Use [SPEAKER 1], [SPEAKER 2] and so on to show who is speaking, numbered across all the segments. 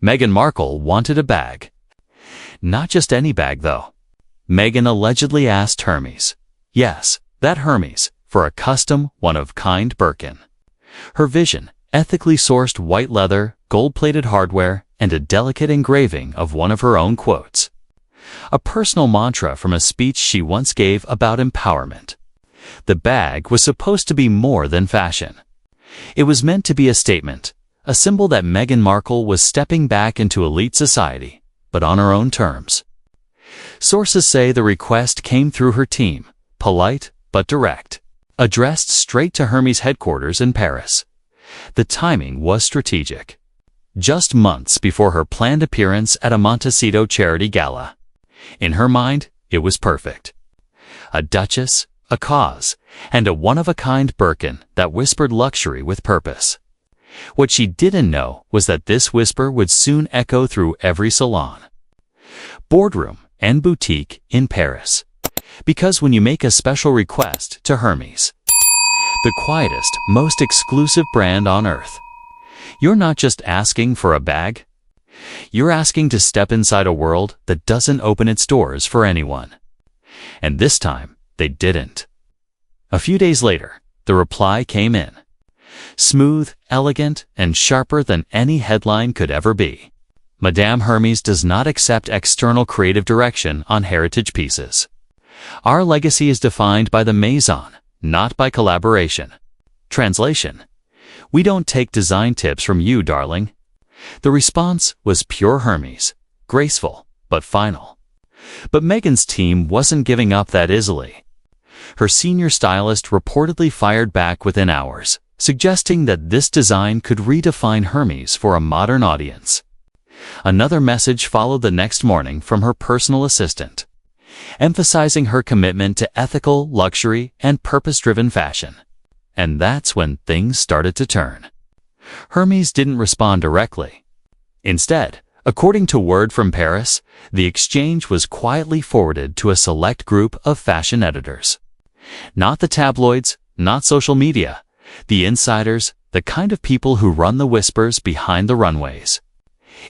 [SPEAKER 1] Meghan Markle wanted a bag. Not just any bag, though. Meghan allegedly asked Hermes, yes, that Hermes, for a custom, one-of-kind Birkin. Her vision, ethically sourced white leather, gold-plated hardware, and a delicate engraving of one of her own quotes. A personal mantra from a speech she once gave about empowerment. The bag was supposed to be more than fashion. It was meant to be a statement, a symbol that Meghan Markle was stepping back into elite society, but on her own terms. Sources say the request came through her team, polite but direct, addressed straight to Hermes headquarters in Paris. The timing was strategic. Just months before her planned appearance at a Montecito charity gala. In her mind, it was perfect. A duchess, a cause, and a one-of-a-kind Birkin that whispered luxury with purpose. What she didn't know was that this whisper would soon echo through every salon, boardroom, and boutique in Paris. Because when you make a special request to Hermes, the quietest, most exclusive brand on earth, you're not just asking for a bag. You're asking to step inside a world that doesn't open its doors for anyone. And this time, they didn't. A few days later, the reply came in. Smooth, elegant, and sharper than any headline could ever be. Madame Hermes does not accept external creative direction on heritage pieces. Our legacy is defined by the Maison, not by collaboration. Translation: we don't take design tips from you, darling. The response was pure Hermes, graceful, but final. But Meghan's team wasn't giving up that easily. Her senior stylist reportedly fired back within hours, suggesting that this design could redefine Hermes for a modern audience. Another message followed the next morning from her personal assistant, emphasizing her commitment to ethical, luxury, and purpose-driven fashion. And that's when things started to turn. Hermes didn't respond directly. Instead, according to word from Paris, the exchange was quietly forwarded to a select group of fashion editors. Not the tabloids, not social media, the insiders, the kind of people who run the whispers behind the runways.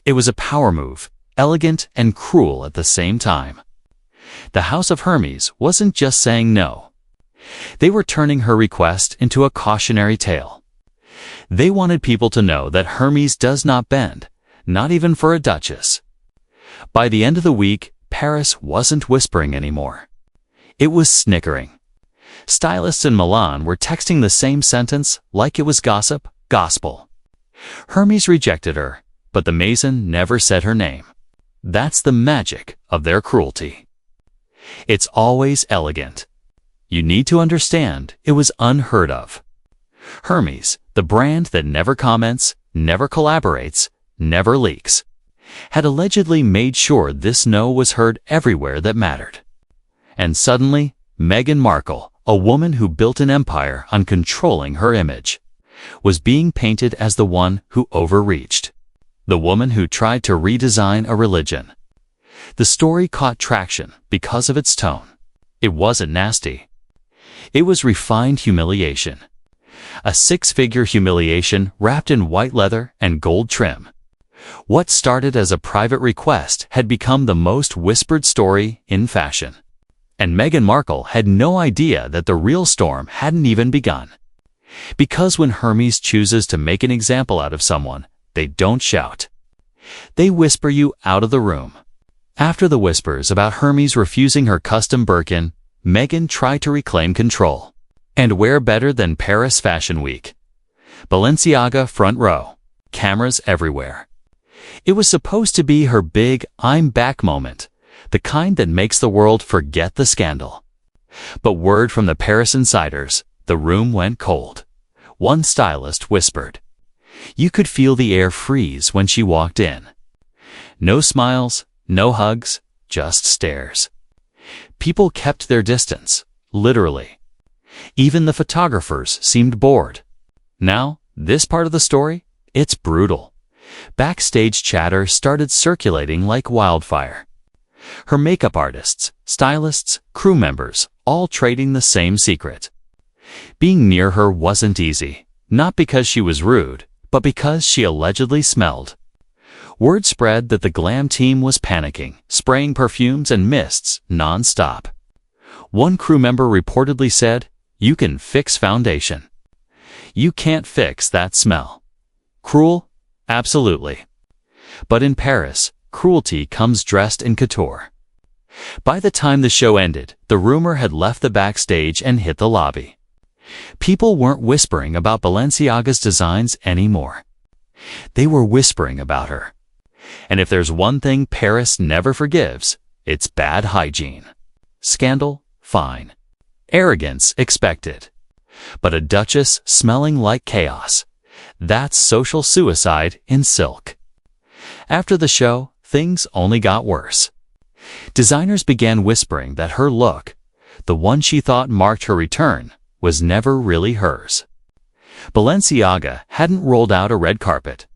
[SPEAKER 1] It was a power move, elegant and cruel at the same time. The House of Hermes wasn't just saying no. They were turning her request into a cautionary tale. They wanted people to know that Hermes does not bend, not even for a duchess. By the end of the week, Paris wasn't whispering anymore. It was snickering. Stylists in Milan were texting the same sentence like it was gossip, gospel. Hermes rejected her, but the Maison never said her name. That's the magic of their cruelty. It's always elegant. You need to understand, it was unheard of. Hermes, the brand that never comments, never collaborates, never leaks, had allegedly made sure this no was heard everywhere that mattered. And suddenly, Meghan Markle, a woman who built an empire on controlling her image, was being painted as the one who overreached. The woman who tried to redesign a religion. The story caught traction because of its tone. It wasn't nasty. It was refined humiliation. A six-figure humiliation wrapped in white leather and gold trim. What started as a private request had become the most whispered story in fashion. And Meghan Markle had no idea that the real storm hadn't even begun. Because when Hermes chooses to make an example out of someone, they don't shout. They whisper you out of the room. After the whispers about Hermes refusing her custom Birkin, Meghan tried to reclaim control. And where better than Paris Fashion Week? Balenciaga front row. Cameras everywhere. It was supposed to be her big "I'm back" moment, the kind that makes the world forget the scandal. But word from the Paris insiders, the room went cold. One stylist whispered. You could feel the air freeze when she walked in. No smiles, no hugs, just stares. People kept their distance, literally. Even the photographers seemed bored. Now, this part of the story, it's brutal. Backstage chatter started circulating like wildfire. Her makeup artists, stylists, crew members, all trading the same secret. Being near her wasn't easy, not because she was rude, but because she allegedly smelled. Word spread that the glam team was panicking, spraying perfumes and mists non-stop. One crew member reportedly said, "You can fix foundation. You can't fix that smell." Cruel? Absolutely. But in Paris, cruelty comes dressed in couture. By the time the show ended, the rumor had left the backstage and hit the lobby. People weren't whispering about Balenciaga's designs anymore. They were whispering about her. And if there's one thing Paris never forgives, it's bad hygiene. Scandal? Fine. Arrogance? Expected. But a duchess smelling like chaos. That's social suicide in silk. After the show, things only got worse. Designers began whispering that her look, the one she thought marked her return, was never really hers. Balenciaga hadn't rolled out a red carpet.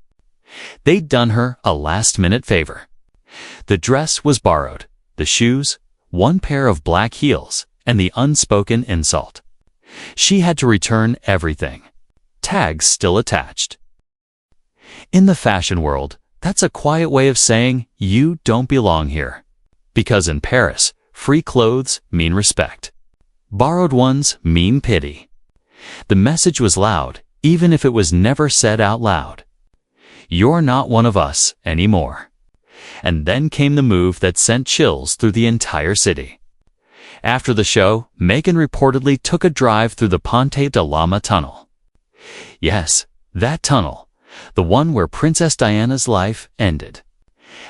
[SPEAKER 1] They'd done her a last-minute favor. The dress was borrowed, the shoes, one pair of black heels, and the unspoken insult. She had to return everything. Tags still attached. In the fashion world, that's a quiet way of saying you don't belong here. Because in Paris, free clothes mean respect. Borrowed ones mean pity. The message was loud, even if it was never said out loud. You're not one of us anymore. And then came the move that sent chills through the entire city. After the show, Meghan reportedly took a drive through the Ponte de Lama tunnel. Yes, that tunnel, the one where Princess Diana's life ended.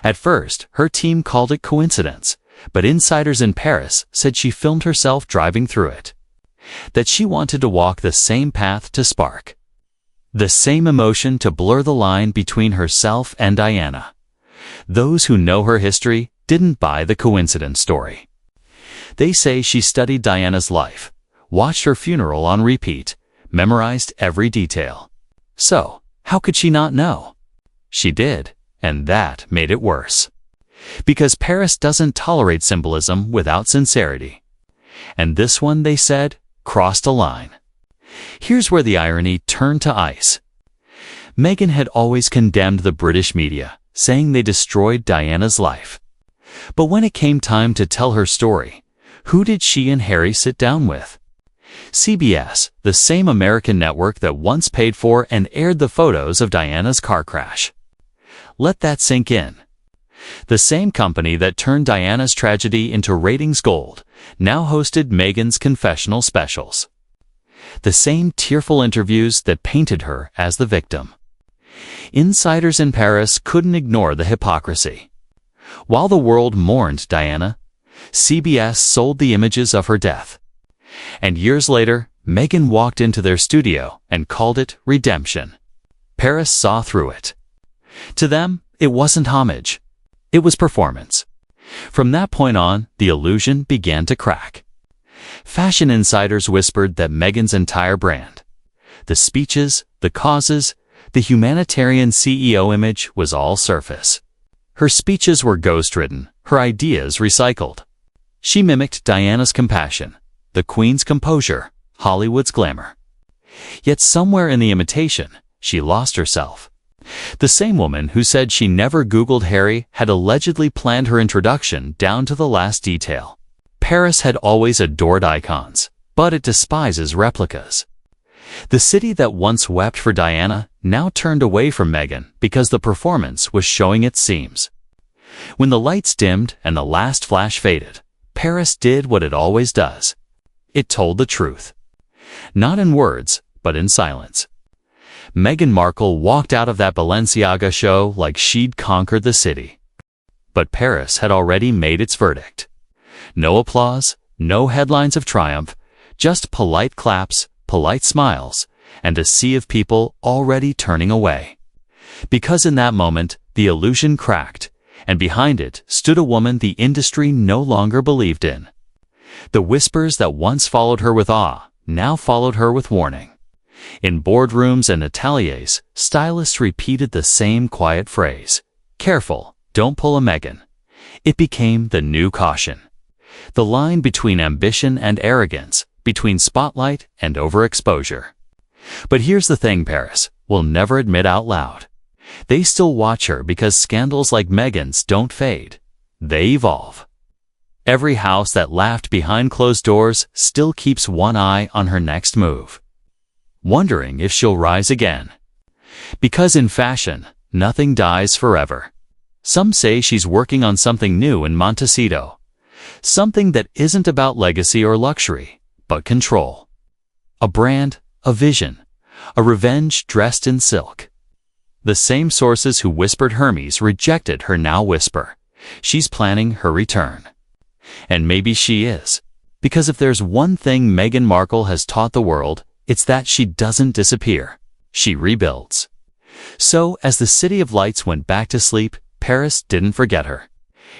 [SPEAKER 1] At first, her team called it coincidence, but insiders in Paris said she filmed herself driving through it. That she wanted to walk the same path to spark the same emotion to blur the line between herself and Diana. Those who know her history didn't buy the coincidence story. They say she studied Diana's life, watched her funeral on repeat, memorized every detail. So, how could she not know? She did, and that made it worse. Because Paris doesn't tolerate symbolism without sincerity. And this one, they said, crossed a line. Here's where the irony turned to ice. Meghan had always condemned the British media, saying they destroyed Diana's life. But when it came time to tell her story, who did she and Harry sit down with? CBS, the same American network that once paid for and aired the photos of Diana's car crash. Let that sink in. The same company that turned Diana's tragedy into ratings gold now hosted Meghan's confessional specials. The same tearful interviews that painted her as the victim. Insiders in Paris couldn't ignore the hypocrisy. While the world mourned Diana, CBS sold the images of her death. And years later, Meghan walked into their studio and called it redemption. Paris saw through it. To them, it wasn't homage. It was performance. From that point on, the illusion began to crack. Fashion insiders whispered that Meghan's entire brand, the speeches, the causes, the humanitarian CEO image was all surface. Her speeches were ghost-written, her ideas recycled. She mimicked Diana's compassion, the Queen's composure, Hollywood's glamour. Yet somewhere in the imitation, she lost herself. The same woman who said she never Googled Harry had allegedly planned her introduction down to the last detail. Paris had always adored icons, but it despises replicas. The city that once wept for Diana now turned away from Meghan because the performance was showing its seams. When the lights dimmed and the last flash faded, Paris did what it always does. It told the truth. Not in words, but in silence. Meghan Markle walked out of that Balenciaga show like she'd conquered the city. But Paris had already made its verdict. No applause, no headlines of triumph, just polite claps, polite smiles, and a sea of people already turning away. Because in that moment, the illusion cracked, and behind it stood a woman the industry no longer believed in. The whispers that once followed her with awe now followed her with warning. In boardrooms and ateliers, stylists repeated the same quiet phrase, "Careful, don't pull a Meghan." It became the new caution. The line between ambition and arrogance, between spotlight and overexposure. But here's the thing Paris will never admit out loud. They still watch her because scandals like Meghan's don't fade. They evolve. Every house that laughed behind closed doors still keeps one eye on her next move, wondering if she'll rise again. Because in fashion, nothing dies forever. Some say she's working on something new in Montecito, something that isn't about legacy or luxury, but control. A brand, a vision, a revenge dressed in silk. The same sources who whispered Hermes rejected her now whisper. She's planning her return. And maybe she is. Because if there's one thing Meghan Markle has taught the world, it's that she doesn't disappear. She rebuilds. So, as the City of Lights went back to sleep, Paris didn't forget her.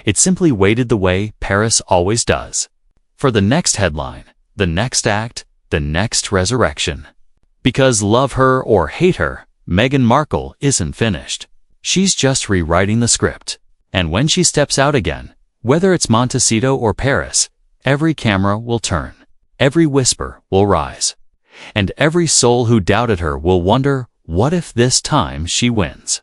[SPEAKER 1] It simply waited the way Paris always does. For the next headline, the next act, the next resurrection. Because love her or hate her, Meghan Markle isn't finished. She's just rewriting the script. And when she steps out again, whether it's Montecito or Paris, every camera will turn, every whisper will rise, and every soul who doubted her will wonder, what if this time she wins?